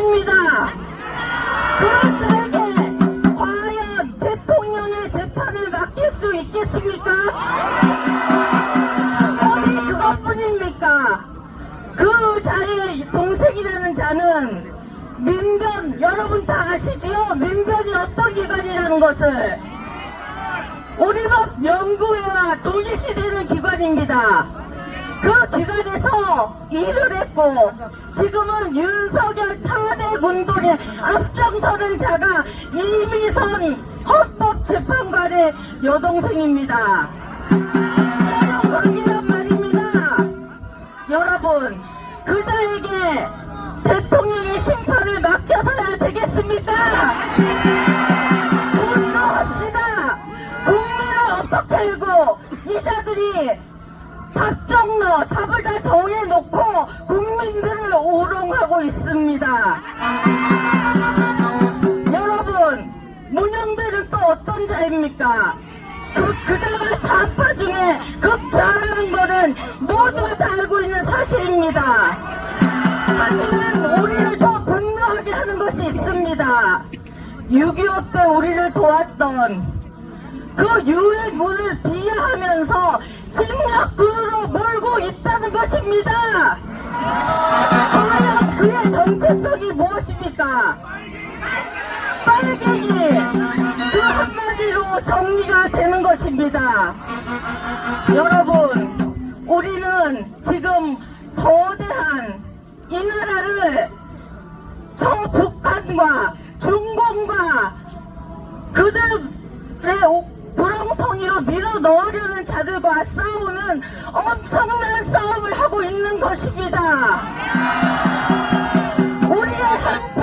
것입니다. 그런 자에게 과연 대통령의 재판을 맡길 수 있겠습니까? 어디 그것뿐입니까? 그 자의 동생이라는 자는 민변, 여러분 다 아시지요? 민변이 어떤 기관이라는 것을. 우리 법 연구회와 동일시되는 기관입니다. 그 기관에서 일을 했고 지금은 윤석열 탄핵 운동에 앞장서는 자가 이미선 헌법재판관의 여동생입니다. 촬영관이란 말입니다. 여러분, 그 자에게 대통령의 심판을 맡겨서야 되겠습니까? 분노합시다. 국민을 어떻게 알고 이 자들이 답정너 답을 다 정해놓고 국민들을 오롱하고 있습니다. 여러분, 문영배는 또 어떤 자입니까? 그 자가 좌파 중에 극좌라는 거는 모두가 다 알고 있는 사실입니다. 하지만 우리를 더 분노하게 하는 것이 있습니다. 6.25 때 우리를 도왔던 그 유해군을 비하하면서 침략군으로 몰고 있다는 것입니다. 과연 그의 정체성이 무엇입니까? 빨갱이, 그 한마디로 정리가 되는 것입니다. 여러분, 우리는 지금 거대한 이 나라를 서북한과 중공과 그들의 구렁텅이로 밀어 넣으려는 자들과 싸우는 엄청난 싸움을 하고 있는 것입니다. 우리의 한 표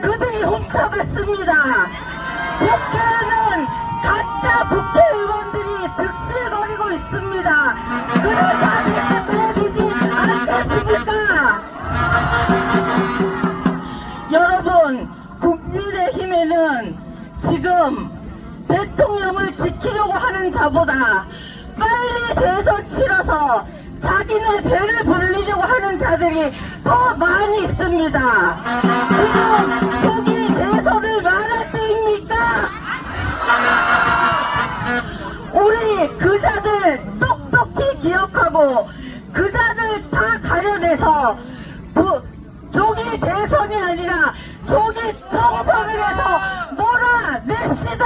그들이 훔쳐갔습니다. 국회에는 가짜 국회의원들이 득실거리고 있습니다. 그들 다 대책해야 되지 않겠습니까? 여러분, 국민의힘에는 지금 대통령을 지키려고 하는 자보다 빨리 대선 치러서 자기네 배를 불리려고 하는 자들이 더 많이 있습니다. 지금 조기 대선을 말할 때입니까? 우리 그 자들 똑똑히 기억하고 그 자들 다 가려내서 조기 대선이 아니라 조기 정선을 해서 몰아냅시다.